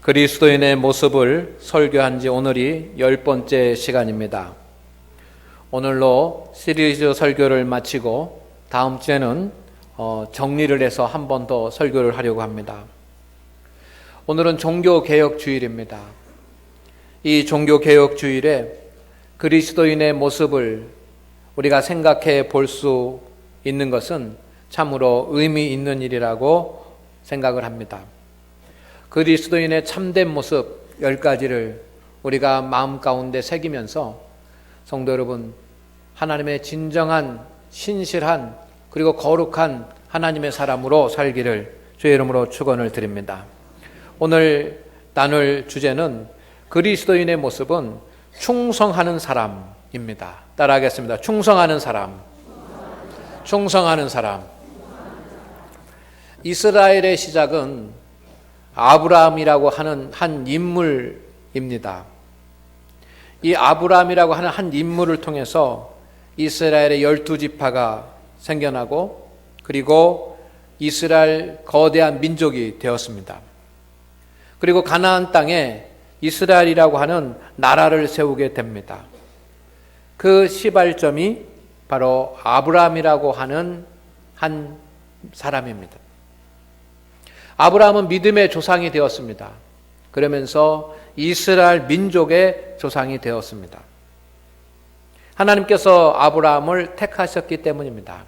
그리스도인의 모습을 설교한 지 오늘이 10번째 시간입니다. 오늘로 시리즈 설교를 마치고 다음 주에는 정리를 해서 한 번 더 설교를 하려고 합니다. 오늘은 종교개혁주일입니다. 이 종교개혁주일에 그리스도인의 모습을 우리가 생각해 볼 수 있는 것은 참으로 의미 있는 일이라고 생각을 합니다. 그리스도인의 참된 모습 10가지를 우리가 마음 가운데 새기면서 성도 여러분, 하나님의 진정한 신실한 그리고 거룩한 하나님의 사람으로 살기를 주의 이름으로 축원을 드립니다. 오늘 나눌 주제는 그리스도인의 모습은 충성하는 사람입니다. 따라하겠습니다. 충성하는 사람. 충성하는 사람. 이스라엘의 시작은 아브라함이라고 하는 한 인물입니다. 이 아브라함이라고 하는 한 인물을 통해서 이스라엘의 12지파가 생겨나고 그리고 이스라엘 거대한 민족이 되었습니다. 그리고 가나안 땅에 이스라엘이라고 하는 나라를 세우게 됩니다. 그 시발점이 바로 아브라함이라고 하는 한 사람입니다. 아브라함은 믿음의 조상이 되었습니다. 그러면서 이스라엘 민족의 조상이 되었습니다. 하나님께서 아브라함을 택하셨기 때문입니다.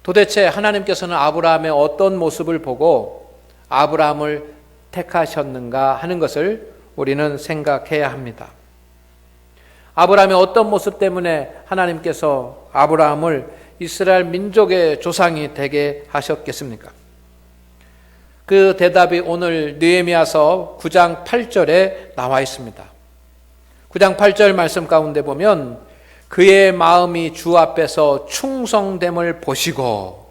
도대체 하나님께서는 아브라함의 어떤 모습을 보고 아브라함을 택하셨는가 하는 것을 우리는 생각해야 합니다. 아브라함의 어떤 모습 때문에 하나님께서 아브라함을 이스라엘 민족의 조상이 되게 하셨겠습니까? 그 대답이 오늘 느헤미야서 9장 8절에 나와 있습니다. 9장 8절 말씀 가운데 보면 그의 마음이 주 앞에서 충성됨을 보시고,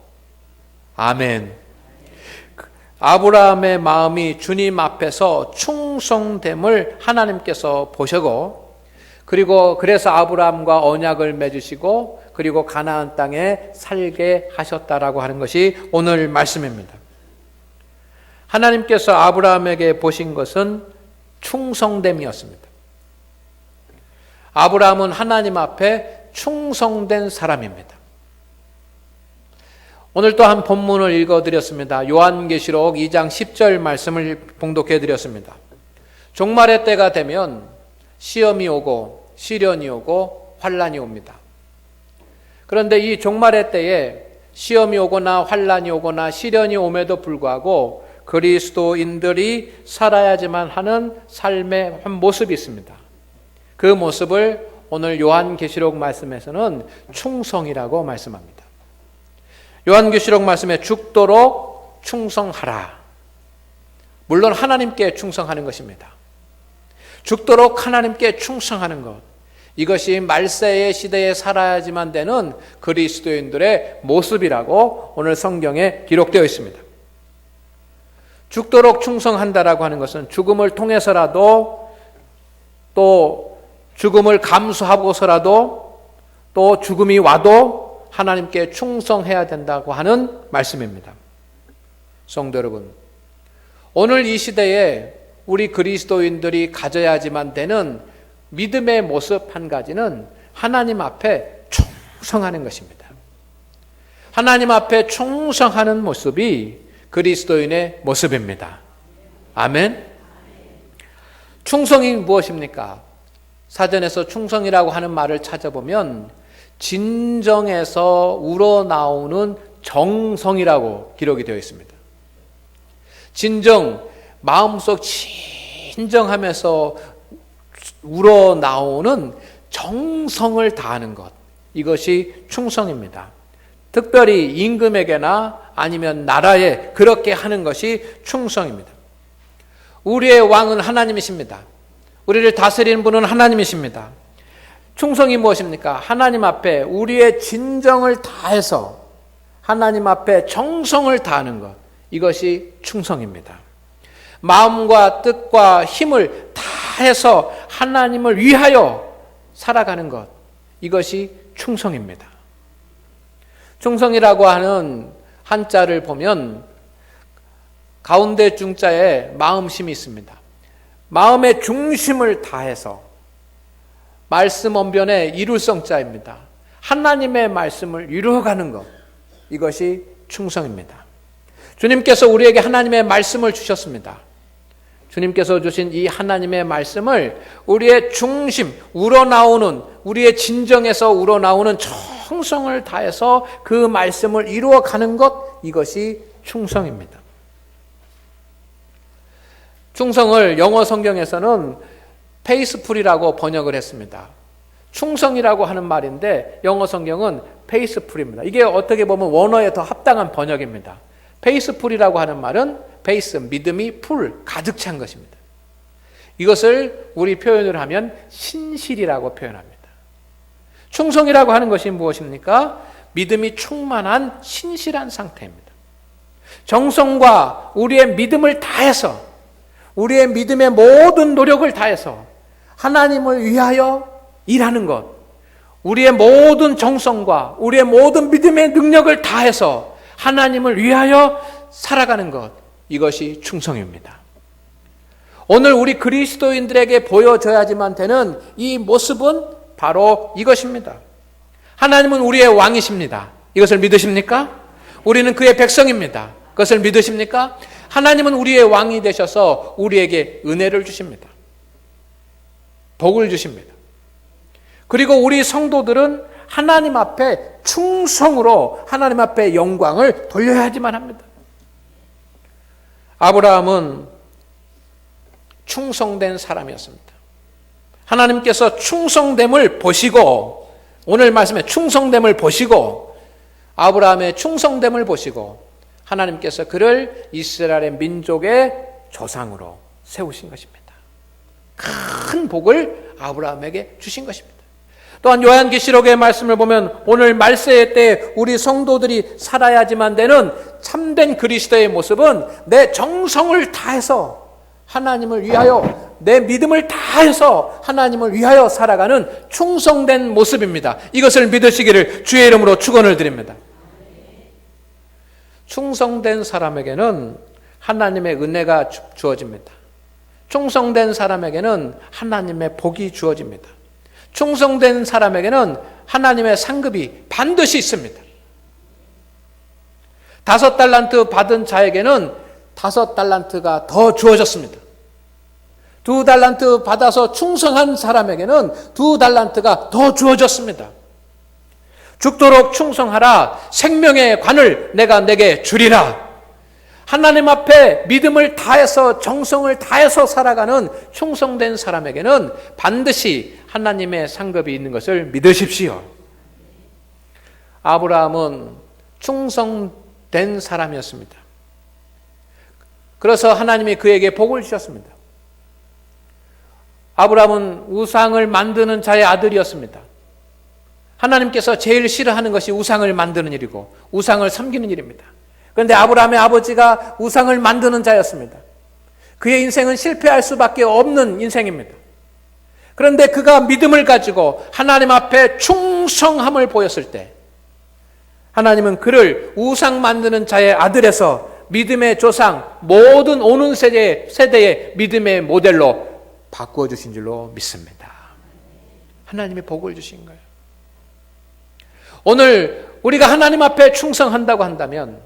아멘. 아브라함의 마음이 주님 앞에서 충성됨을 하나님께서 보시고, 그리고 그래서 아브라함과 언약을 맺으시고 그리고 가나안 땅에 살게 하셨다라고 하는 것이 오늘 말씀입니다. 하나님께서 아브라함에게 보신 것은 충성됨이었습니다. 아브라함은 하나님 앞에 충성된 사람입니다. 오늘 또 한 본문을 읽어드렸습니다. 요한계시록 2장 10절 말씀을 봉독해드렸습니다. 종말의 때가 되면 시험이 오고 시련이 오고 환란이 옵니다. 그런데 이 종말의 때에 시험이 오거나 환란이 오거나 시련이 옴에도 불구하고 그리스도인들이 살아야지만 하는 삶의 한 모습이 있습니다. 그 모습을 오늘 요한계시록 말씀에서는 충성이라고 말씀합니다. 요한계시록 말씀에 죽도록 충성하라. 물론 하나님께 충성하는 것입니다. 죽도록 하나님께 충성하는 것, 이것이 말세의 시대에 살아야지만 되는 그리스도인들의 모습이라고 오늘 성경에 기록되어 있습니다. 죽도록 충성한다라고 하는 것은 죽음을 통해서라도, 또 죽음을 감수하고서라도, 또 죽음이 와도 하나님께 충성해야 된다고 하는 말씀입니다. 성도 여러분, 오늘 이 시대에 우리 그리스도인들이 가져야지만 되는 믿음의 모습 한 가지는 하나님 앞에 충성하는 것입니다. 하나님 앞에 충성하는 모습이 그리스도인의 모습입니다. 아멘. 충성이 무엇입니까? 사전에서 충성이라고 하는 말을 찾아보면 진정에서 우러나오는 정성이라고 기록이 되어 있습니다. 진정, 마음속 진정하면서 우러나오는 정성을 다하는 것, 이것이 충성입니다. 특별히 임금에게나 아니면 나라에 그렇게 하는 것이 충성입니다. 우리의 왕은 하나님이십니다. 우리를 다스리는 분은 하나님이십니다. 충성이 무엇입니까? 하나님 앞에 우리의 진정을 다해서 하나님 앞에 정성을 다하는 것, 이것이 충성입니다. 마음과 뜻과 힘을 다해서 하나님을 위하여 살아가는 것, 이것이 충성입니다. 충성이라고 하는 한자를 보면 가운데 중자에 마음심이 있습니다. 마음의 중심을 다해서, 말씀 언변의 이룰성자입니다. 하나님의 말씀을 이루어가는 것, 이것이 충성입니다. 주님께서 우리에게 하나님의 말씀을 주셨습니다. 주님께서 주신 이 하나님의 말씀을 우리의 중심, 우러나오는, 우리의 진정에서 우러나오는 정성을 다해서 그 말씀을 이루어가는 것, 이것이 충성입니다. 충성을 영어 성경에서는 페이스풀이라고 번역을 했습니다. 충성이라고 하는 말인데 영어 성경은 페이스풀입니다. 이게 어떻게 보면 원어에 더 합당한 번역입니다. 페이스풀이라고 하는 말은 페이스, 믿음이 풀, 가득 찬 것입니다. 이것을 우리 표현을 하면 신실이라고 표현합니다. 충성이라고 하는 것이 무엇입니까? 믿음이 충만한 신실한 상태입니다. 정성과 우리의 믿음을 다해서, 우리의 믿음의 모든 노력을 다해서 하나님을 위하여 일하는 것, 우리의 모든 정성과 우리의 모든 믿음의 능력을 다해서 하나님을 위하여 살아가는 것, 이것이 충성입니다. 오늘 우리 그리스도인들에게 보여져야지만 되는 이 모습은 바로 이것입니다. 하나님은 우리의 왕이십니다. 이것을 믿으십니까? 우리는 그의 백성입니다. 그것을 믿으십니까? 하나님은 우리의 왕이 되셔서 우리에게 은혜를 주십니다. 복을 주십니다. 그리고 우리 성도들은 하나님 앞에 충성으로 하나님 앞에 영광을 돌려야지만 합니다. 아브라함은 충성된 사람이었습니다. 하나님께서 충성됨을 보시고, 오늘 말씀에 충성됨을 보시고, 아브라함의 충성됨을 보시고 하나님께서 그를 이스라엘의 민족의 조상으로 세우신 것입니다. 큰 복을 아브라함에게 주신 것입니다. 또한 요한계시록의 말씀을 보면 오늘 말세의 때 우리 성도들이 살아야지만 되는 참된 그리스도의 모습은 내 정성을 다해서 하나님을 위하여, 내 믿음을 다해서 하나님을 위하여 살아가는 충성된 모습입니다. 이것을 믿으시기를 주의 이름으로 축원을 드립니다. 충성된 사람에게는 하나님의 은혜가 주어집니다. 충성된 사람에게는 하나님의 복이 주어집니다. 충성된 사람에게는 하나님의 상급이 반드시 있습니다. 5달란트 받은 자에게는 5달란트가 더 주어졌습니다. 2달란트 받아서 충성한 사람에게는 2달란트가 더 주어졌습니다. 죽도록 충성하라. 생명의 관을 내가 내게 주리라. 하나님 앞에 믿음을 다해서 정성을 다해서 살아가는 충성된 사람에게는 반드시 하나님의 상급이 있는 것을 믿으십시오. 아브라함은 충성된 사람이었습니다. 그래서 하나님이 그에게 복을 주셨습니다. 아브라함은 우상을 만드는 자의 아들이었습니다. 하나님께서 제일 싫어하는 것이 우상을 만드는 일이고 우상을 섬기는 일입니다. 그런데 아브라함의 아버지가 우상을 만드는 자였습니다. 그의 인생은 실패할 수밖에 없는 인생입니다. 그런데 그가 믿음을 가지고 하나님 앞에 충성함을 보였을 때 하나님은 그를 우상 만드는 자의 아들에서 믿음의 조상, 모든 오는 세대의 믿음의 모델로 바꾸어 주신 줄로 믿습니다. 하나님이 복을 주신 거예요. 오늘 우리가 하나님 앞에 충성한다고 한다면,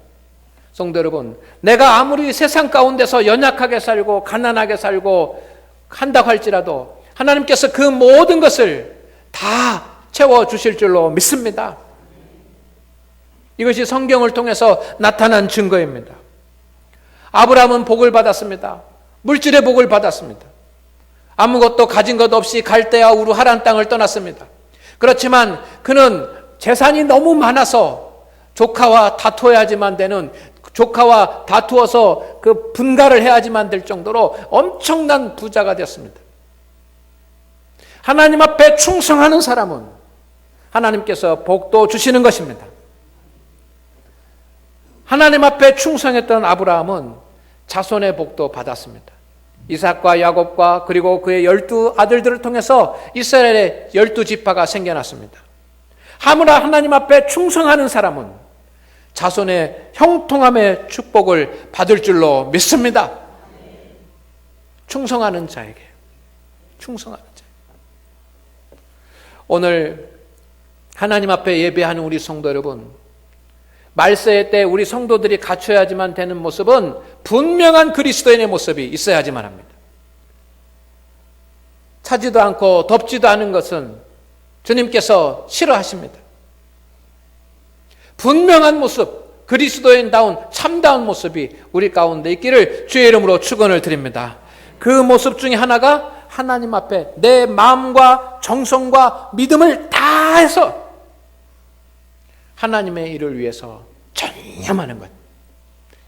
성도 여러분, 내가 아무리 세상 가운데서 연약하게 살고 가난하게 살고 한다고 할지라도 하나님께서 그 모든 것을 다 채워주실 줄로 믿습니다. 이것이 성경을 통해서 나타난 증거입니다. 아브라함은 복을 받았습니다. 물질의 복을 받았습니다. 아무것도 가진 것 없이 갈대아 우르 하란 땅을 떠났습니다. 그렇지만 그는 재산이 너무 많아서 조카와 다투어야지만 되는, 조카와 다투어서 그 분가를 해야지만 될 정도로 엄청난 부자가 되었습니다. 하나님 앞에 충성하는 사람은 하나님께서 복도 주시는 것입니다. 하나님 앞에 충성했던 아브라함은 자손의 복도 받았습니다. 이삭과 야곱과 그리고 그의 12 아들들을 통해서 이스라엘의 12지파가 생겨났습니다. 하물며 하나님 앞에 충성하는 사람은 자손의 형통함의 축복을 받을 줄로 믿습니다. 충성하는 자에게, 충성하는 자. 오늘 하나님 앞에 예배하는 우리 성도 여러분, 말세의 때 우리 성도들이 갖춰야지만 되는 모습은 분명한 그리스도인의 모습이 있어야지만 합니다. 차지도 않고 덥지도 않은 것은 주님께서 싫어하십니다. 분명한 모습, 그리스도인다운 참다운 모습이 우리 가운데 있기를 주의 이름으로 축원을 드립니다. 그 모습 중에 하나가 하나님 앞에 내 마음과 정성과 믿음을 다해서 하나님의 일을 위해서 전념하는 것,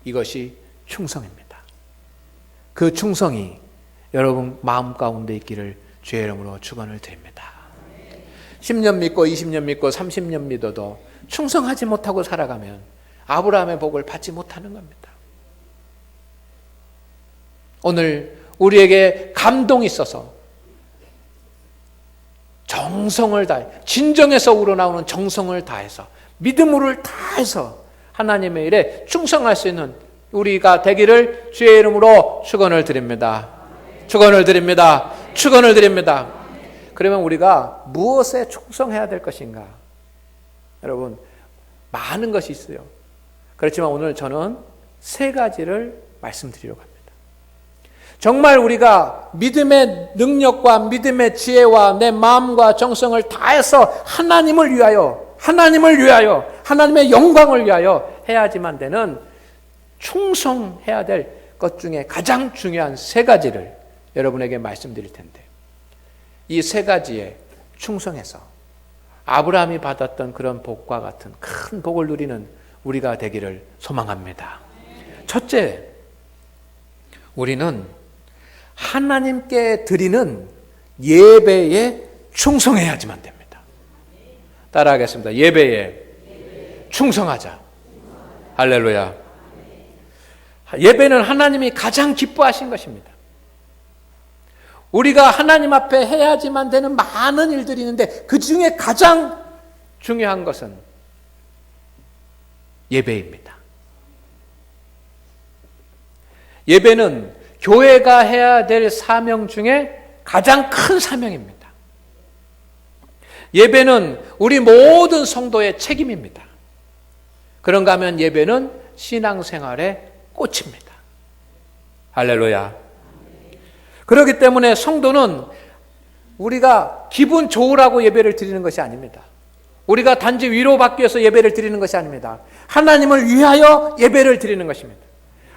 이것이 충성입니다. 그 충성이 여러분 마음 가운데 있기를 주의 이름으로 축원을 드립니다. 10년 믿고 20년 믿고 30년 믿어도 충성하지 못하고 살아가면 아브라함의 복을 받지 못하는 겁니다. 오늘 우리에게 감동이 있어서 정성을 다해, 진정에서 우러나오는 정성을 다해서, 믿음을 다해서 하나님의 일에 충성할 수 있는 우리가 되기를 주의 이름으로 축원을 드립니다. 축원을 드립니다. 축원을 드립니다. 그러면 우리가 무엇에 충성해야 될 것인가? 여러분, 많은 것이 있어요. 그렇지만 오늘 저는 3가지를 말씀드리려고 합니다. 정말 우리가 믿음의 능력과 믿음의 지혜와 내 마음과 정성을 다해서 하나님을 위하여, 하나님의 영광을 위하여 해야지만 되는 충성해야 될 것 중에 가장 중요한 3가지를 여러분에게 말씀드릴 텐데, 이 3가지에 충성해서 아브라함이 받았던 그런 복과 같은 큰 복을 누리는 우리가 되기를 소망합니다. 첫째, 우리는 하나님께 드리는 예배에 충성해야지만 됩니다. 따라하겠습니다. 예배에 충성하자. 할렐루야. 예배는 하나님이 가장 기뻐하신 것입니다. 우리가 하나님 앞에 해야지만 되는 많은 일들이 있는데 그 중에 가장 중요한 것은 예배입니다. 예배는 교회가 해야 될 사명 중에 가장 큰 사명입니다. 예배는 우리 모든 성도의 책임입니다. 그런가 하면 예배는 신앙생활의 꽃입니다. 할렐루야. 그렇기 때문에 성도는 우리가 기분 좋으라고 예배를 드리는 것이 아닙니다. 우리가 단지 위로받기 위해서 예배를 드리는 것이 아닙니다. 하나님을 위하여 예배를 드리는 것입니다.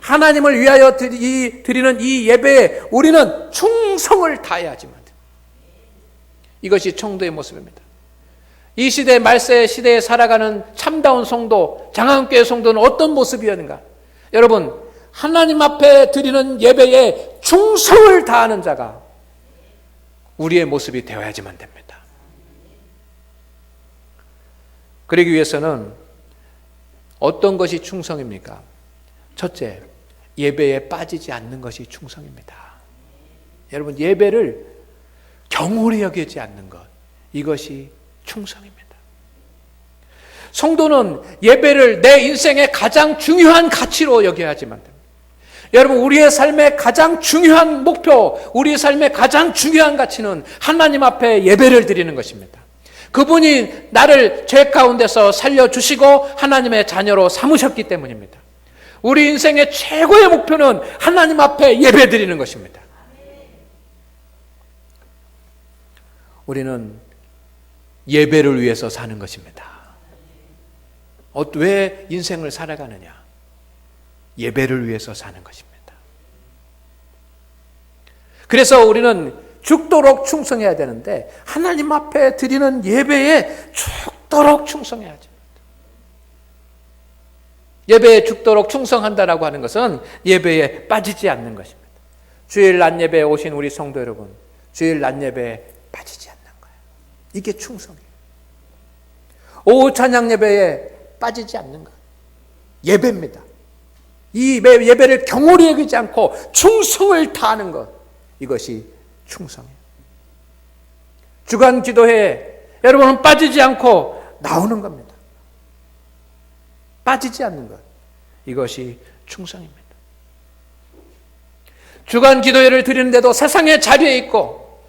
하나님을 위하여 드리는 이 예배에 우리는 충성을 다해야지만 됩니다. 이것이 성도의 모습입니다. 이 시대 말세 시대에 살아가는 참다운 성도, 장안교회 성도는 어떤 모습이었는가? 여러분, 하나님 앞에 드리는 예배에 충성을 다하는 자가 우리의 모습이 되어야지만 됩니다. 그러기 위해서는 어떤 것이 충성입니까? 첫째, 예배에 빠지지 않는 것이 충성입니다. 여러분, 예배를 경홀히 여기지 않는 것, 이것이 충성입니다. 성도는 예배를 내 인생의 가장 중요한 가치로 여겨야지만 됩니다. 여러분, 우리의 삶의 가장 중요한 목표, 우리의 삶의 가장 중요한 가치는 하나님 앞에 예배를 드리는 것입니다. 그분이 나를 죄 가운데서 살려주시고 하나님의 자녀로 삼으셨기 때문입니다. 우리 인생의 최고의 목표는 하나님 앞에 예배 드리는 것입니다. 우리는 예배를 위해서 사는 것입니다. 왜 인생을 살아가느냐? 예배를 위해서 사는 것입니다. 그래서 우리는 죽도록 충성해야 되는데 하나님 앞에 드리는 예배에 죽도록 충성해야죠. 예배에 죽도록 충성한다라고 하는 것은 예배에 빠지지 않는 것입니다. 주일 낮 예배에 오신 우리 성도 여러분, 주일 낮 예배에 빠지지 않는 거예요. 이게 충성이에요. 오후 찬양 예배에 빠지지 않는 것, 예배입니다. 이 예배를 경홀히 여기지 않고 충성을 다하는 것, 이것이 충성이에요. 주간 기도회에 여러분은 빠지지 않고 나오는 겁니다. 빠지지 않는 것. 이것이 충성입니다. 주간 기도회를 드리는데도 세상의 자리에 있고,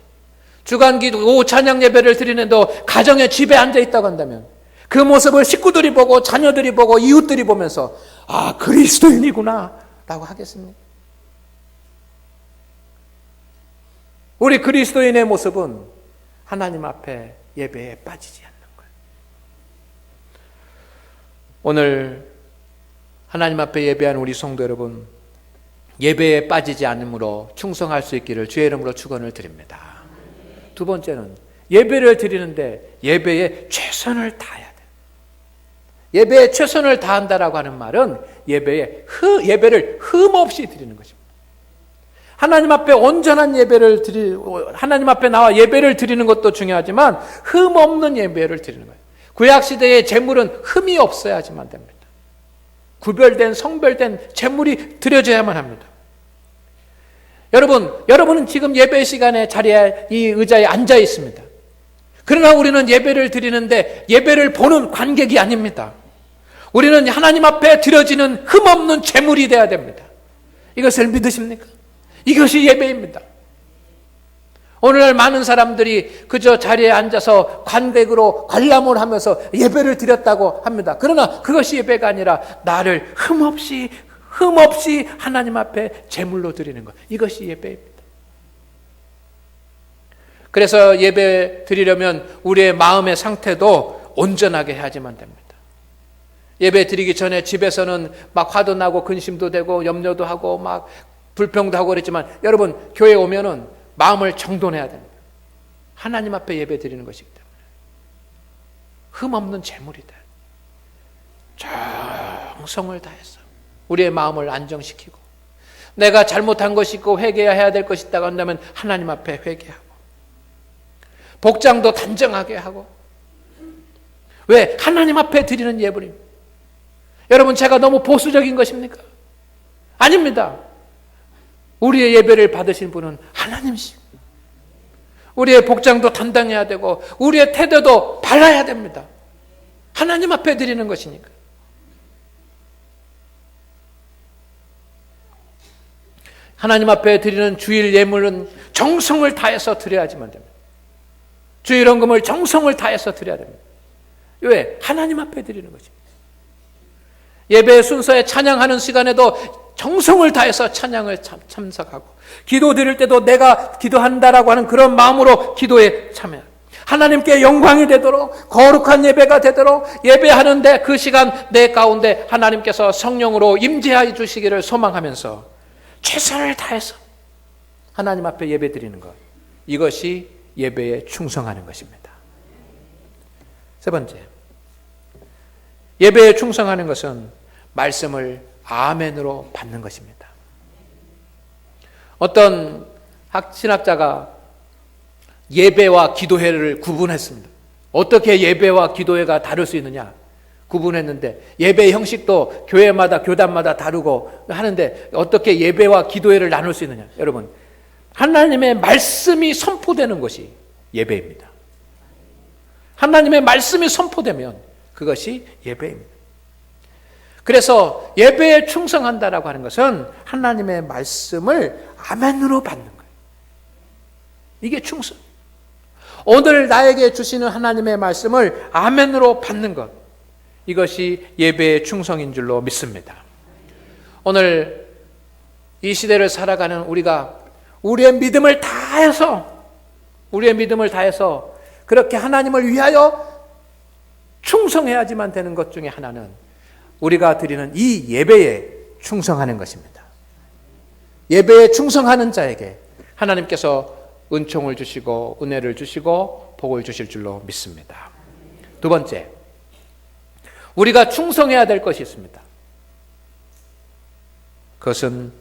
주간 기도 오후 찬양 예배를 드리는데도 가정의 집에 앉아 있다고 한다면 그 모습을 식구들이 보고 자녀들이 보고 이웃들이 보면서 아, 그리스도인이구나 라고 하겠습니까? 우리 그리스도인의 모습은 하나님 앞에 예배에 빠지지 않는 거예요. 오늘 하나님 앞에 예배한 우리 성도 여러분, 예배에 빠지지 않으므로 충성할 수 있기를 주의 이름으로 축원을 드립니다. 두 번째는 예배를 드리는데 예배에 최선을 다해야 돼요. 예배에 최선을 다한다라고 하는 말은 예배를 흠없이 드리는 것입니다. 하나님 앞에 온전한 하나님 앞에 나와 예배를 드리는 것도 중요하지만 흠 없는 예배를 드리는 거예요. 구약 시대의 제물은 흠이 없어야지만 됩니다. 구별된 성별된 제물이 드려져야만 합니다. 여러분은 지금 예배 시간에 자리에 이 의자에 앉아 있습니다. 그러나 우리는 예배를 드리는데 예배를 보는 관객이 아닙니다. 우리는 하나님 앞에 드려지는 흠없는 제물이 되어야 됩니다. 이것을 믿으십니까? 이것이 예배입니다. 오늘날 많은 사람들이 그저 자리에 앉아서 관객으로 관람을 하면서 예배를 드렸다고 합니다. 그러나 그것이 예배가 아니라 나를 흠없이 하나님 앞에 제물로 드리는 것. 이것이 예배입니다. 그래서 예배 드리려면 우리의 마음의 상태도 온전하게 해야지만 됩니다. 예배 드리기 전에 집에서는 막 화도 나고 근심도 되고 염려도 하고 막 불평도 하고 그랬지만 여러분 교회에 오면은 마음을 정돈해야 됩니다. 하나님 앞에 예배 드리는 것이기 때문에 흠없는 제물이다. 정성을 다해서 우리의 마음을 안정시키고 내가 잘못한 것이 있고 회개해야 될 것이 있다고 한다면 하나님 앞에 회개하고 복장도 단정하게 하고 왜? 하나님 앞에 드리는 예물입니다. 여러분 제가 너무 보수적인 것입니까? 아닙니다. 우리의 예배를 받으신 분은 하나님이십니다. 우리의 복장도 단단해야 되고 우리의 태도도 발라야 됩니다. 하나님 앞에 드리는 것이니까. 하나님 앞에 드리는 주일 예물은 정성을 다해서 드려야지만 됩니다. 주일 헌금을 정성을 다해서 드려야 됩니다. 왜? 하나님 앞에 드리는 것입니다. 예배 순서에 찬양하는 시간에도 정성을 다해서 찬양을 참석하고 기도 드릴 때도 내가 기도한다라고 하는 그런 마음으로 기도에 참여합니다. 하나님께 영광이 되도록 거룩한 예배가 되도록 예배하는데 그 시간 내 가운데 하나님께서 성령으로 임재하여 주시기를 소망하면서 최선을 다해서 하나님 앞에 예배 드리는 것, 이것이 예배에 충성하는 것입니다. 세 번째, 예배에 충성하는 것은 말씀을 아멘으로 받는 것입니다. 어떤 신학자가 예배와 기도회를 구분했습니다. 어떻게 예배와 기도회가 다를 수 있느냐 구분했는데 예배 형식도 교회마다 교단마다 다르고 하는데 어떻게 예배와 기도회를 나눌 수 있느냐. 여러분, 하나님의 말씀이 선포되는 것이 예배입니다. 하나님의 말씀이 선포되면 그것이 예배입니다. 그래서 예배에 충성한다라고 하는 것은 하나님의 말씀을 아멘으로 받는 거예요. 이게 충성. 오늘 나에게 주시는 하나님의 말씀을 아멘으로 받는 것, 이것이 예배의 충성인 줄로 믿습니다. 오늘 이 시대를 살아가는 우리가 우리의 믿음을 다해서 그렇게 하나님을 위하여 충성해야지만 되는 것 중에 하나는 우리가 드리는 이 예배에 충성하는 것입니다. 예배에 충성하는 자에게 하나님께서 은총을 주시고 은혜를 주시고 복을 주실 줄로 믿습니다. 두 번째, 우리가 충성해야 될 것이 있습니다. 그것은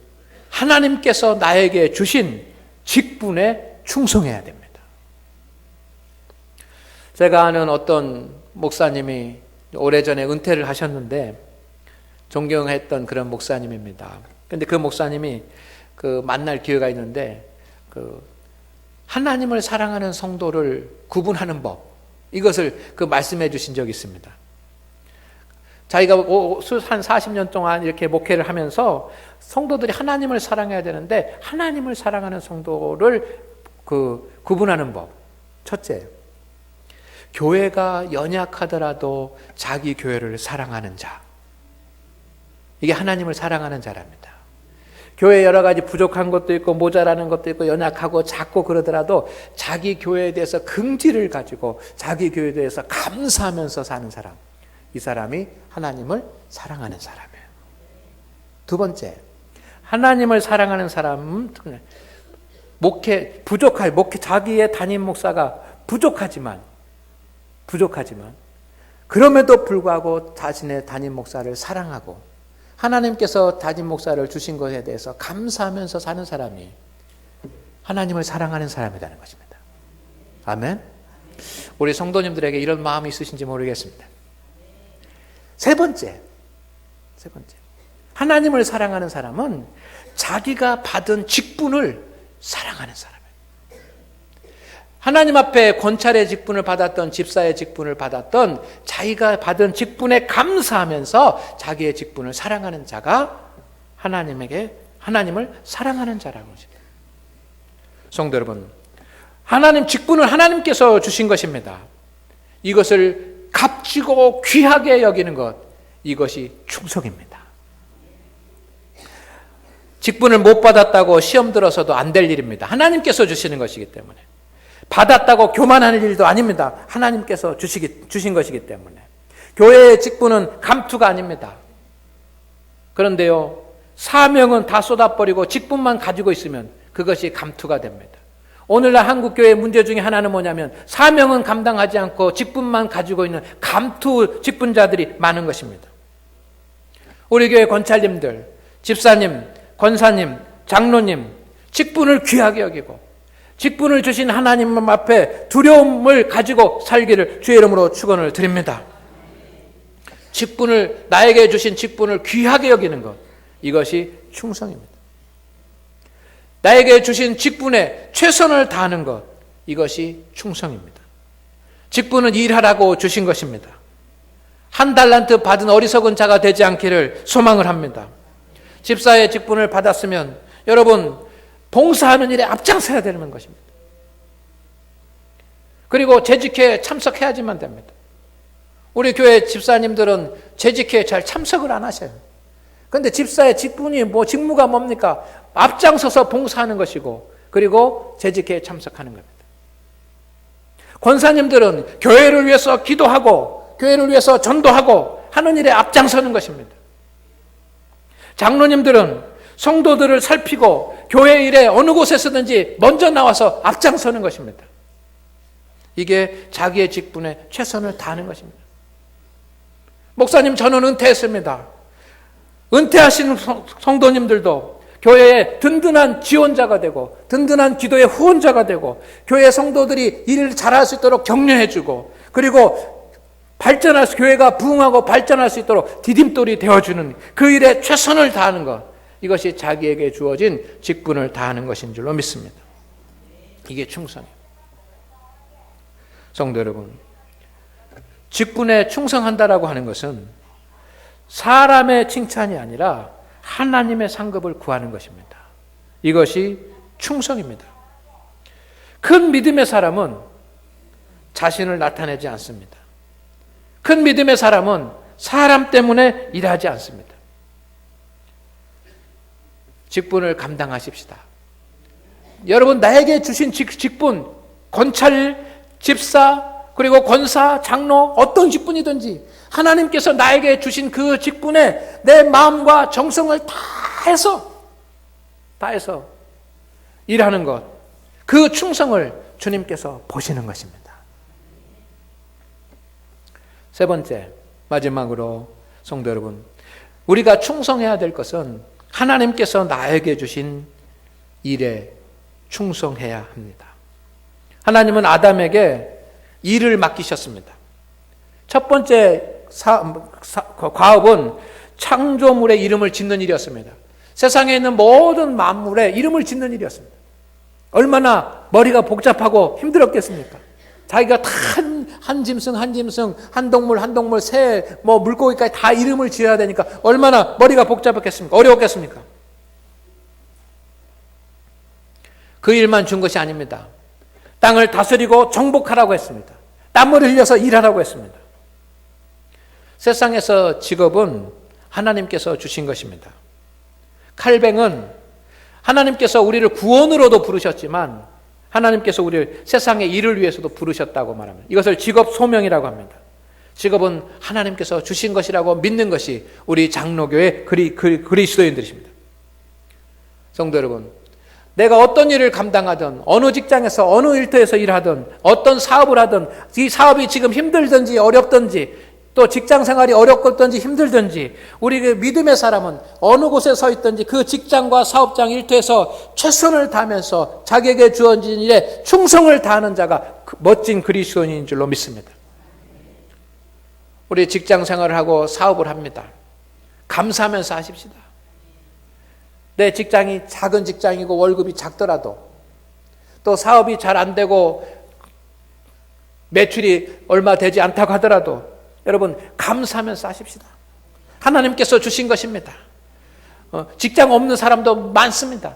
하나님께서 나에게 주신 직분에 충성해야 됩니다. 제가 아는 어떤 목사님이 오래전에 은퇴를 하셨는데 존경했던 그런 목사님입니다. 그런데 그 목사님이 만날 기회가 있는데 하나님을 사랑하는 성도를 구분하는 법, 이것을 말씀해 주신 적이 있습니다. 자기가 한 40년 동안 이렇게 목회를 하면서 성도들이 하나님을 사랑해야 되는데 하나님을 사랑하는 성도를 구분하는 법. 첫째, 교회가 연약하더라도 자기 교회를 사랑하는 자. 이게 하나님을 사랑하는 자랍니다. 교회에 여러 가지 부족한 것도 있고 모자라는 것도 있고 연약하고 작고 그러더라도 자기 교회에 대해서 긍지를 가지고 자기 교회에 대해서 감사하면서 사는 사람. 이 사람이 하나님을 사랑하는 사람이에요. 두 번째, 하나님을 사랑하는 사람은 자기의 담임 목사가 부족하지만 그럼에도 불구하고 자신의 담임 목사를 사랑하고 하나님께서 담임 목사를 주신 것에 대해서 감사하면서 사는 사람이 하나님을 사랑하는 사람이라는 것입니다. 아멘. 우리 성도님들에게 이런 마음이 있으신지 모르겠습니다. 세 번째, 하나님을 사랑하는 사람은 자기가 받은 직분을 사랑하는 사람이에요. 하나님 앞에 권찰의 직분을 받았던, 집사의 직분을 받았던, 자기가 받은 직분에 감사하면서 자기의 직분을 사랑하는 자가 하나님을 사랑하는 자라는 것입니다. 성도 여러분, 직분을 하나님께서 주신 것입니다. 이것을 값지고 귀하게 여기는 것, 이것이 충성입니다. 직분을 못 받았다고 시험 들어서도 안 될 일입니다. 하나님께서 주시는 것이기 때문에. 받았다고 교만하는 일도 아닙니다. 하나님께서 주신 것이기 때문에. 교회의 직분은 감투가 아닙니다. 그런데요, 사명은 다 쏟아버리고 직분만 가지고 있으면 그것이 감투가 됩니다. 오늘날 한국교회의 문제 중에 하나는 뭐냐면 사명은 감당하지 않고 직분만 가지고 있는 감투 직분자들이 많은 것입니다. 우리 교회 권찰님들, 집사님, 권사님, 장로님, 직분을 귀하게 여기고 직분을 주신 하나님 앞에 두려움을 가지고 살기를 주의 이름으로 축원을 드립니다. 나에게 주신 직분을 귀하게 여기는 것, 이것이 충성입니다. 나에게 주신 직분에 최선을 다하는 것, 이것이 충성입니다. 직분은 일하라고 주신 것입니다. 한 달란트 받은 어리석은 자가 되지 않기를 소망을 합니다. 집사의 직분을 받았으면 여러분 봉사하는 일에 앞장서야 되는 것입니다. 그리고 재직회에 참석해야지만 됩니다. 우리 교회 집사님들은 재직회에 잘 참석을 안 하셔요. 그런데 집사의 직무가 뭡니까? 앞장서서 봉사하는 것이고 그리고 재직회에 참석하는 겁니다. 권사님들은 교회를 위해서 기도하고 교회를 위해서 전도하고 하는 일에 앞장서는 것입니다. 장로님들은 성도들을 살피고 교회 일에 어느 곳에서든지 먼저 나와서 앞장서는 것입니다. 이게 자기의 직분에 최선을 다하는 것입니다. 목사님, 저는 은퇴했습니다. 은퇴하신 성도님들도 교회의 든든한 지원자가 되고 든든한 기도의 후원자가 되고 교회 성도들이 일을 잘할 수 있도록 격려해주고 그리고 교회가 부흥하고 발전할 수 있도록 디딤돌이 되어주는 그 일에 최선을 다하는 것, 이것이 자기에게 주어진 직분을 다하는 것인 줄로 믿습니다. 이게 충성이에요. 성도 여러분, 직분에 충성한다라고 하는 것은 사람의 칭찬이 아니라 하나님의 상급을 구하는 것입니다. 이것이 충성입니다. 큰 믿음의 사람은 자신을 나타내지 않습니다. 큰 믿음의 사람은 사람 때문에 일하지 않습니다. 직분을 감당하십시다. 여러분, 나에게 주신 직분, 권찰, 집사, 그리고 권사, 장로, 어떤 직분이든지 하나님께서 나에게 주신 그 직분에 내 마음과 정성을 다해서 일하는 것, 그 충성을 주님께서 보시는 것입니다. 세 번째, 마지막으로 성도 여러분, 우리가 충성해야 될 것은 하나님께서 나에게 주신 일에 충성해야 합니다. 하나님은 아담에게 일을 맡기셨습니다. 첫 번째 과업은 창조물의 이름을 짓는 일이었습니다. 세상에 있는 모든 만물의 이름을 짓는 일이었습니다. 얼마나 머리가 복잡하고 힘들었겠습니까? 자기가 다 한 짐승, 한 동물, 새, 물고기까지 다 이름을 지어야 되니까 얼마나 머리가 복잡했겠습니까? 어려웠겠습니까? 그 일만 준 것이 아닙니다. 땅을 다스리고 정복하라고 했습니다. 땀을 흘려서 일하라고 했습니다. 세상에서 직업은 하나님께서 주신 것입니다. 칼뱅은 하나님께서 우리를 구원으로도 부르셨지만 하나님께서 우리를 세상의 일을 위해서도 부르셨다고 말합니다. 이것을 직업 소명이라고 합니다. 직업은 하나님께서 주신 것이라고 믿는 것이 우리 장로교의 그리스도인들이십니다. 성도 여러분, 내가 어떤 일을 감당하든 어느 직장에서 어느 일터에서 일하든 어떤 사업을 하든 이 사업이 지금 힘들든지 어렵든지 또 직장 생활이 어렵든지 힘들든지 우리 그 믿음의 사람은 어느 곳에 서 있든지 그 직장과 사업장 일터에서 최선을 다하면서 자기에게 주어진 일에 충성을 다하는 자가 멋진 그리스도인인 줄로 믿습니다. 우리 직장 생활을 하고 사업을 합니다. 감사하면서 하십시다. 내 직장이 작은 직장이고 월급이 작더라도 또 사업이 잘 안 되고 매출이 얼마 되지 않다고 하더라도 여러분 감사하면서 하십시다. 하나님께서 주신 것입니다. 직장 없는 사람도 많습니다.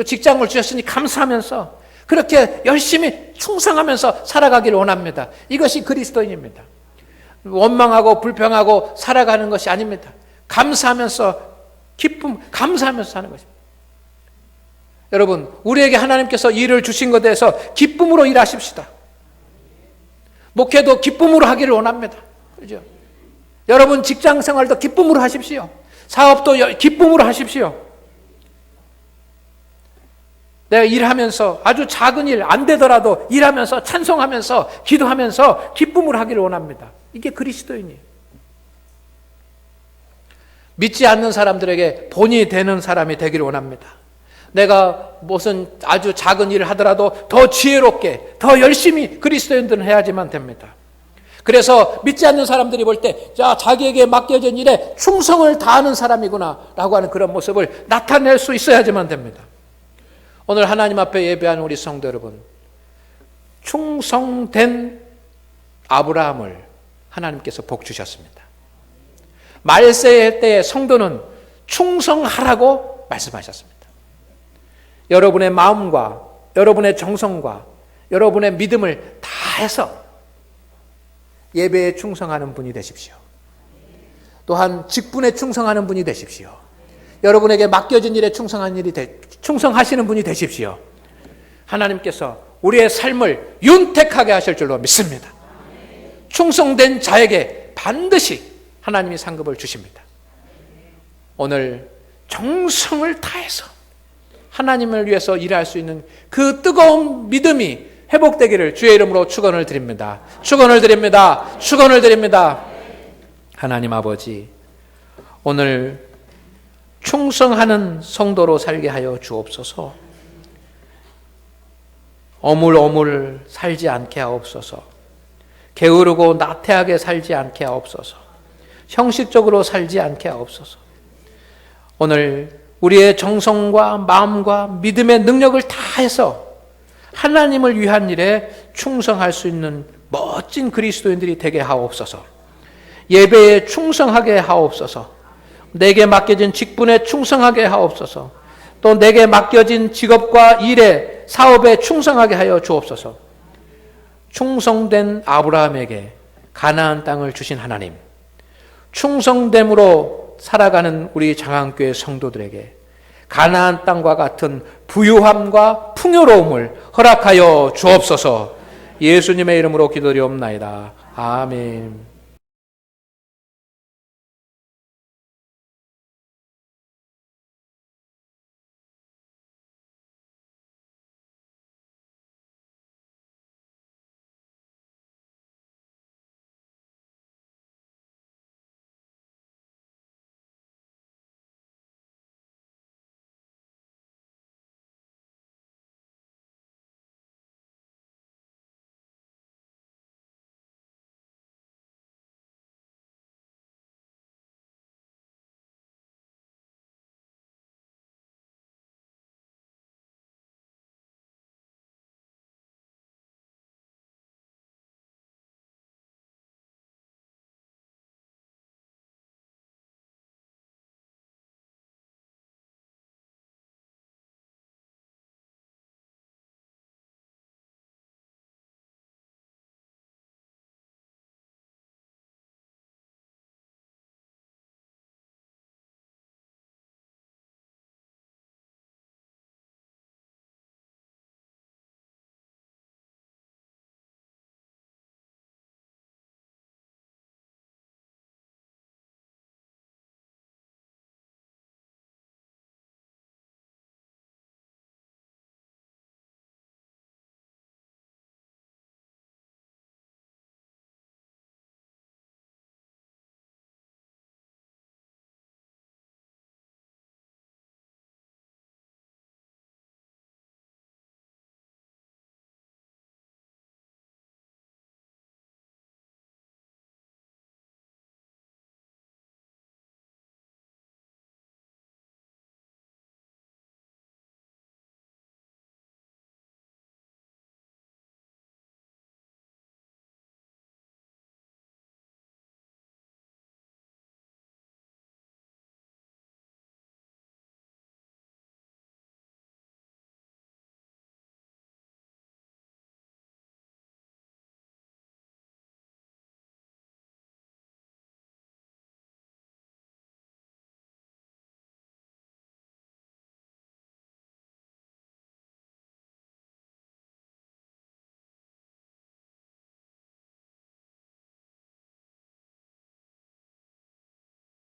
직장을 주셨으니 감사하면서 그렇게 열심히 충성하면서 살아가기를 원합니다. 이것이 그리스도인입니다. 원망하고 불평하고 살아가는 것이 아닙니다. 감사하면서 감사하면서 사는 것입니다. 여러분, 우리에게 하나님께서 일을 주신 것에 대해서 기쁨으로 일하십시다. 목회도 기쁨으로 하기를 원합니다. 그죠? 여러분 직장 생활도 기쁨으로 하십시오. 사업도 기쁨으로 하십시오. 내가 일하면서 아주 작은 일 안 되더라도 일하면서 찬송하면서 기도하면서 기쁨으로 하기를 원합니다. 이게 그리스도인이에요. 믿지 않는 사람들에게 본이 되는 사람이 되기를 원합니다. 내가 무슨 아주 작은 일을 하더라도 더 지혜롭게, 더 열심히 그리스도인들은 해야지만 됩니다. 그래서 믿지 않는 사람들이 볼 때, 자기에게 맡겨진 일에 충성을 다하는 사람이구나 라고 하는 그런 모습을 나타낼 수 있어야지만 됩니다. 오늘 하나님 앞에 예배하는 우리 성도 여러분, 충성된 아브라함을 하나님께서 복 주셨습니다. 말세 때의 성도는 충성하라고 말씀하셨습니다. 여러분의 마음과 여러분의 정성과 여러분의 믿음을 다해서 예배에 충성하는 분이 되십시오. 또한 직분에 충성하는 분이 되십시오. 여러분에게 맡겨진 일에 충성하시는 분이 되십시오. 하나님께서 우리의 삶을 윤택하게 하실 줄로 믿습니다. 충성된 자에게 반드시 하나님이 상급을 주십니다. 오늘 정성을 다해서 하나님을 위해서 일할 수 있는 그 뜨거운 믿음이 회복되기를 주의 이름으로 축원을 드립니다. 축원을 드립니다. 축원을 드립니다. 하나님 아버지, 오늘 충성하는 성도로 살게 하여 주옵소서. 어물어물 살지 않게 하옵소서. 게으르고 나태하게 살지 않게 하옵소서. 형식적으로 살지 않게 하옵소서. 오늘 우리의 정성과 마음과 믿음의 능력을 다해서 하나님을 위한 일에 충성할 수 있는 멋진 그리스도인들이 되게 하옵소서. 예배에 충성하게 하옵소서. 내게 맡겨진 직분에 충성하게 하옵소서. 또 내게 맡겨진 직업과 일에 사업에 충성하게 하여 주옵소서. 충성된 아브라함에게 가나안 땅을 주신 하나님, 충성됨으로 살아가는 우리 장안교회 성도들에게 가나안 땅과 같은 부유함과 풍요로움을 허락하여 주옵소서. 예수님의 이름으로 기도드리옵나이다. 아멘.